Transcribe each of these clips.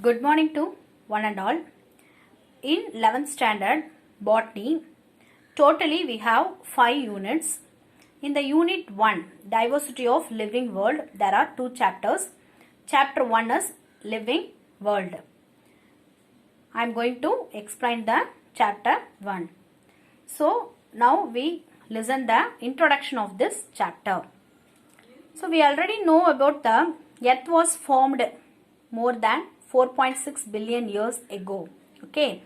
Good morning to one and all. In 11th standard botany, totally we have 5 units. In the unit 1, diversity of living world, there are 2 chapters. Chapter 1 is living world. I am going to explain the chapter 1. So now we listen the introduction of this chapter. So we already know about the earth was formed more than 4.6 billion years ago. Okay,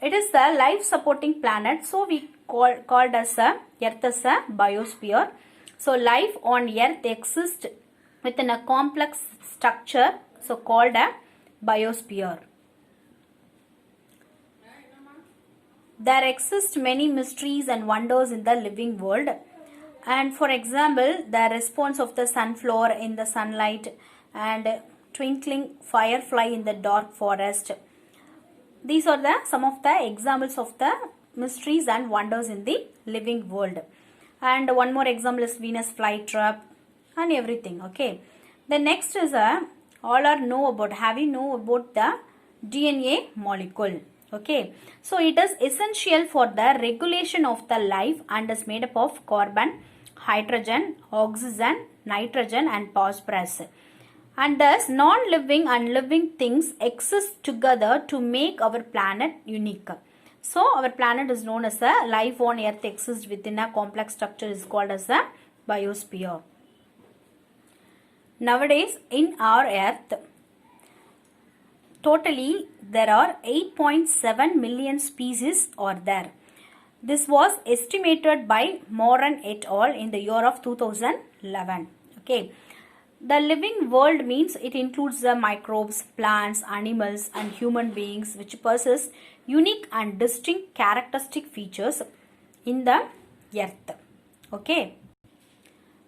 it is the life supporting planet, so we called as a earth as a biosphere. So life on earth exists within a complex structure, so called a biosphere. There exist many mysteries and wonders in the living world, and for example the response of the sunflower in the sunlight and twinkling firefly in the dark forest. These are some of the examples of the mysteries and wonders in the living world. And one more example is Venus flytrap and everything. Okay. The next is all are know about. Have you know about the DNA molecule? Okay. So it is essential for the regulation of the life and is made up of carbon, hydrogen, oxygen, nitrogen and phosphorus. And thus non-living and living things exist together to make our planet unique. So our planet is known as a life on earth exists within a complex structure is called as a biosphere. Nowadays in our earth, totally there are 8.7 million species are there. This was estimated by Moran et al. In the year of 2011. Okay. The living world means it includes the microbes, plants, animals and human beings which possess unique and distinct characteristic features in the earth. Okay.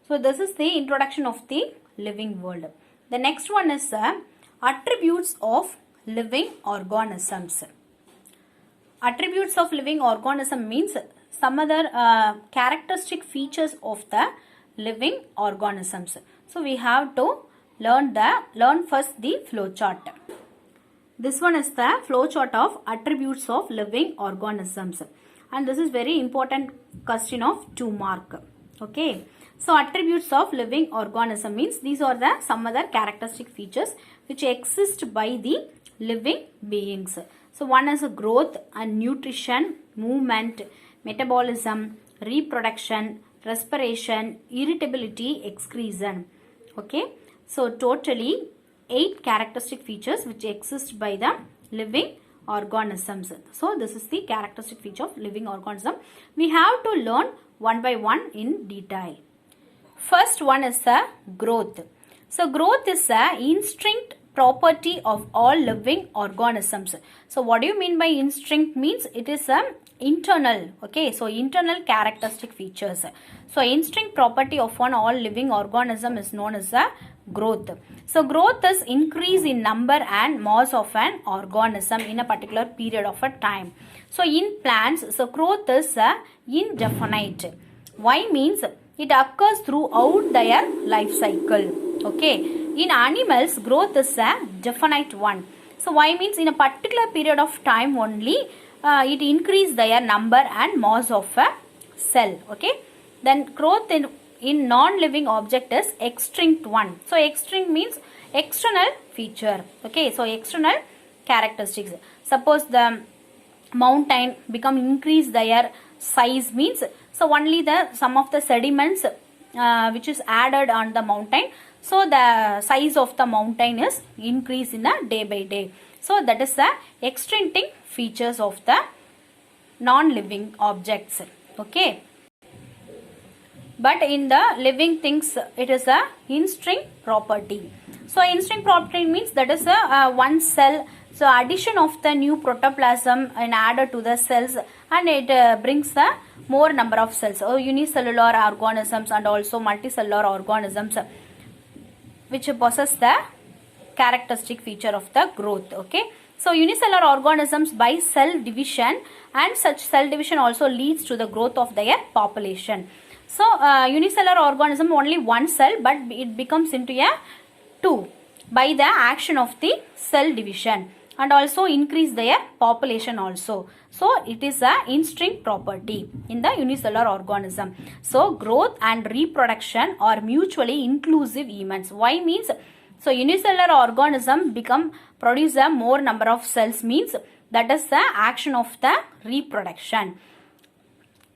So this is the introduction of the living world. The next one is attributes of living organisms. Attributes of living organism means some other characteristic features of the living organisms. So we have to learn first the flow chart. This one is the flow chart of attributes of living organisms, and this is very important question of 2 mark. Okay. So attributes of living organism means these are the some other characteristic features which exist by the living beings. So one is growth and nutrition, movement, metabolism, reproduction, respiration, irritability, excretion. Okay, so totally 8 characteristic features which exist by the living organisms. So this is the characteristic feature of living organism. We have to learn one by one in detail. First one is the growth. So growth is a instinct property of all living organisms. So what do you mean by instinct? Means it is a internal. Okay, so internal characteristic features. So instinct property of all living organism is known as a growth. So growth is increase in number and mass of an organism in a particular period of a time. So in plants, so growth is indefinite. Why means it occurs throughout their life cycle. Okay. In animals, growth is a definite one. So why means in a particular period of time only it increase their number and mass of a cell. Okay. Then growth in non-living object is extinct one. So extinct means external feature. Okay. So external characteristics. Suppose the mountain become increase their size means so only the some of the sediments which is added on the mountain. So the size of the mountain is increase in a day by day. So that is the extincting features of the non-living objects. Okay. But in the living things, it is a instinct property. So instinct property means that is a one cell. So addition of the new protoplasm and added to the cells, and it brings the more number of cells. So unicellular organisms and also multicellular organisms which possess the characteristic feature of the growth. Okay. So unicellular organisms by cell division, and such cell division also leads to the growth of their population. So unicellular organism only one cell, but it becomes into a 2. by the action of the cell division and also increase their population also. So it is a instinct property in the unicellular organism. So growth and reproduction are mutually inclusive events. Why means, so unicellular organism produce a more number of cells, means that is the action of the reproduction,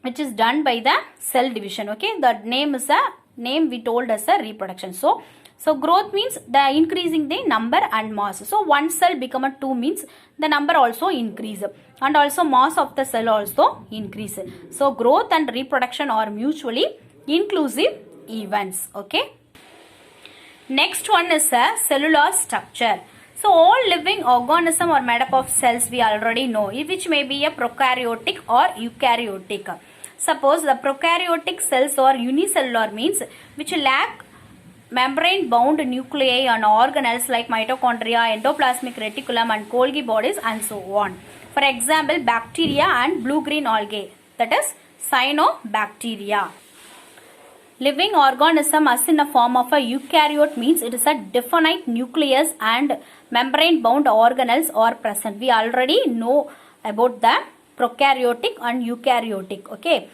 which is done by the cell division. Okay, the name we told as a reproduction. So growth means the increasing the number and mass. So one cell become a 2 means the number also increase and also mass of the cell also increase. So growth and reproduction are mutually inclusive events. Okay. Next one is a cellular structure. So all living organisms are made up of cells, we already know, which may be a prokaryotic or eukaryotic. Suppose the prokaryotic cells are unicellular, means which lack membrane bound nuclei and organelles like mitochondria, endoplasmic reticulum and Golgi bodies and so on. For example, bacteria and blue-green algae, that is cyanobacteria. Living organism as in a form of a eukaryote means it is a definite nucleus and membrane bound organelles are present. We already know about the prokaryotic and eukaryotic. Okay.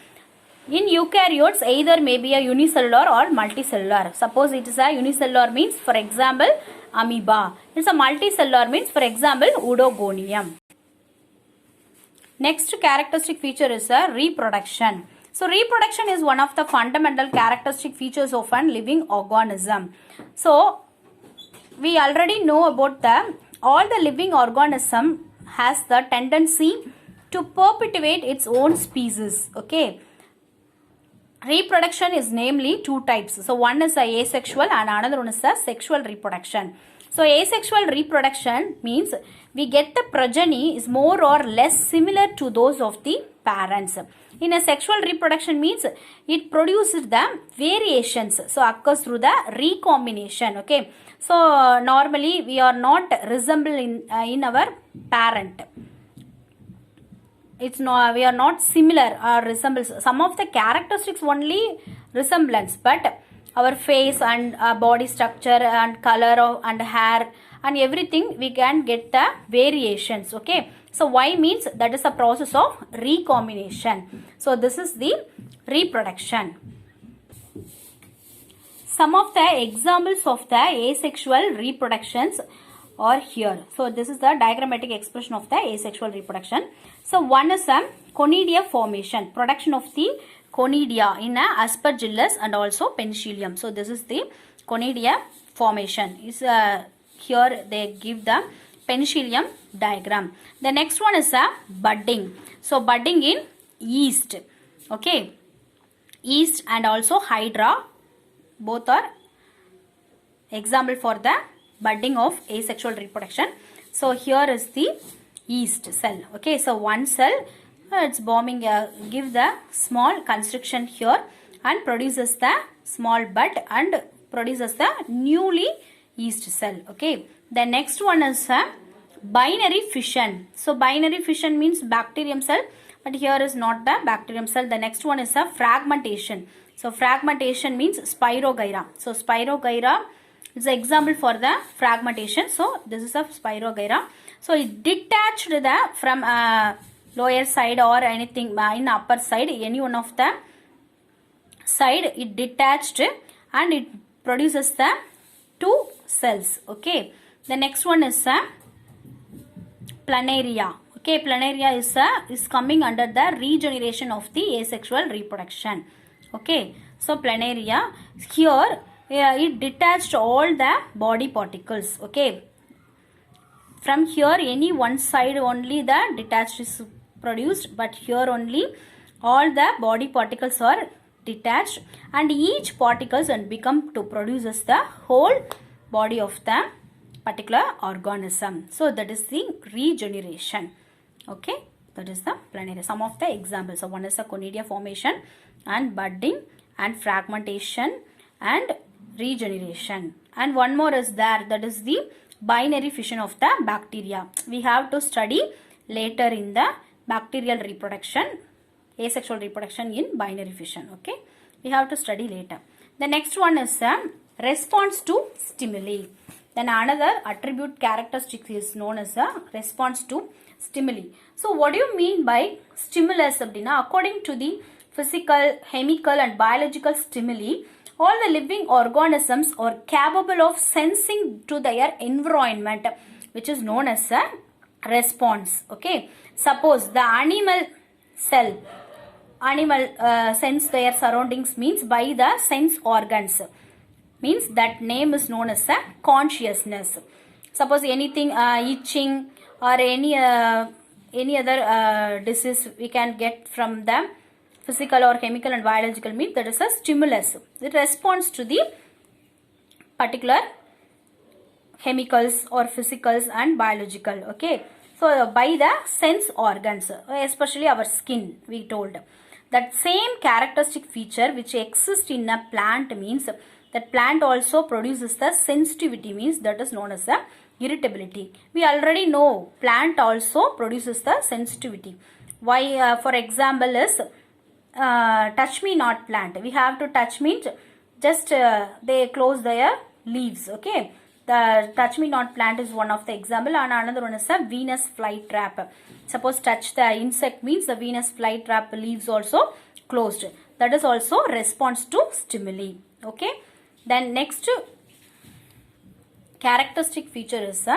In eukaryotes, either may be a unicellular or multicellular. Suppose it is a unicellular means, for example, amoeba. It is a multicellular means, for example, Oedogonium. Next characteristic feature is a reproduction. So reproduction is one of the fundamental characteristic features of a living organism. So we already know about all the living organism has the tendency to perpetuate its own species. Okay. Reproduction is namely two types. So one is a asexual and another one is a sexual reproduction. So asexual reproduction means we get the progeny is more or less similar to those of the parents. In a sexual reproduction means it produces the variations. So occurs through the recombination. Okay. So normally we are not resembling in our parent. We are not similar or resembles. Some of the characteristics only resemblance, but our face and body structure and color and hair and everything we can get the variations. Okay. So Y means that is a process of recombination. So this is the reproduction. Some of the examples of the asexual reproductions are here. So this is the diagrammatic expression of the asexual reproduction. So one is a conidia formation, production of the conidia in a Aspergillus and also Penicillium. So this is the conidia formation. Is here they give the Penicillium diagram. The next one is a budding. So budding in yeast. Okay. Yeast and also Hydra, both are example for the budding of asexual reproduction. So here is the yeast cell. Okay, so one cell it's bombing give the small constriction here and produces the small bud and produces the newly yeast cell. Okay, the next one is binary fission. So binary fission means bacterium cell, but here is not the bacterium cell. The next one is a fragmentation. So fragmentation means Spirogyra. So Spirogyra is an example for the fragmentation. So this is a Spirogyra. So it detached from lower side or anything in upper side, any one of the side it detached and it produces the two cells. Okay. The next one is planaria. Okay, planaria is coming under the regeneration of the asexual reproduction. Okay, so planaria here it detached all the body particles. Okay, from here any one side only the detached is produced, but here only all the body particles are detached and each particles and become to produces the whole body of the particular organism. So that is the regeneration. Okay, that is the planaria. Some of the examples. So one is the conidia formation and budding and fragmentation and regeneration. And one more is there, that is the binary fission of the bacteria. We have to study later in the bacterial reproduction, asexual reproduction in binary fission. Okay, we have to study later. The next one is response to stimuli. Then another attribute characteristic is known as a response to stimuli. So what do you mean by stimulus? According to the physical, chemical and biological stimuli, all the living organisms are capable of sensing to their environment, which is known as a response. Okay. Suppose the animal cell, sense their surroundings means by the sense organs. Means that name is known as a consciousness. Suppose anything itching or any other disease we can get from them, physical or chemical and biological, means that is a stimulus. It responds to the particular chemicals or physicals and biological. Okay. So by the sense organs, especially our skin, we told. That same characteristic feature which exists in a plant means that plant also produces the sensitivity, means that is known as the irritability. We already know plant also produces the sensitivity. Why? For example is touch me not plant. We have to touch means just they close their leaves. Okay. The touch me not plant is one of the example, and another one is a Venus flytrap. Suppose touch the insect means the Venus flytrap leaves also closed. That is also response to stimuli. Okay. Then next characteristic feature is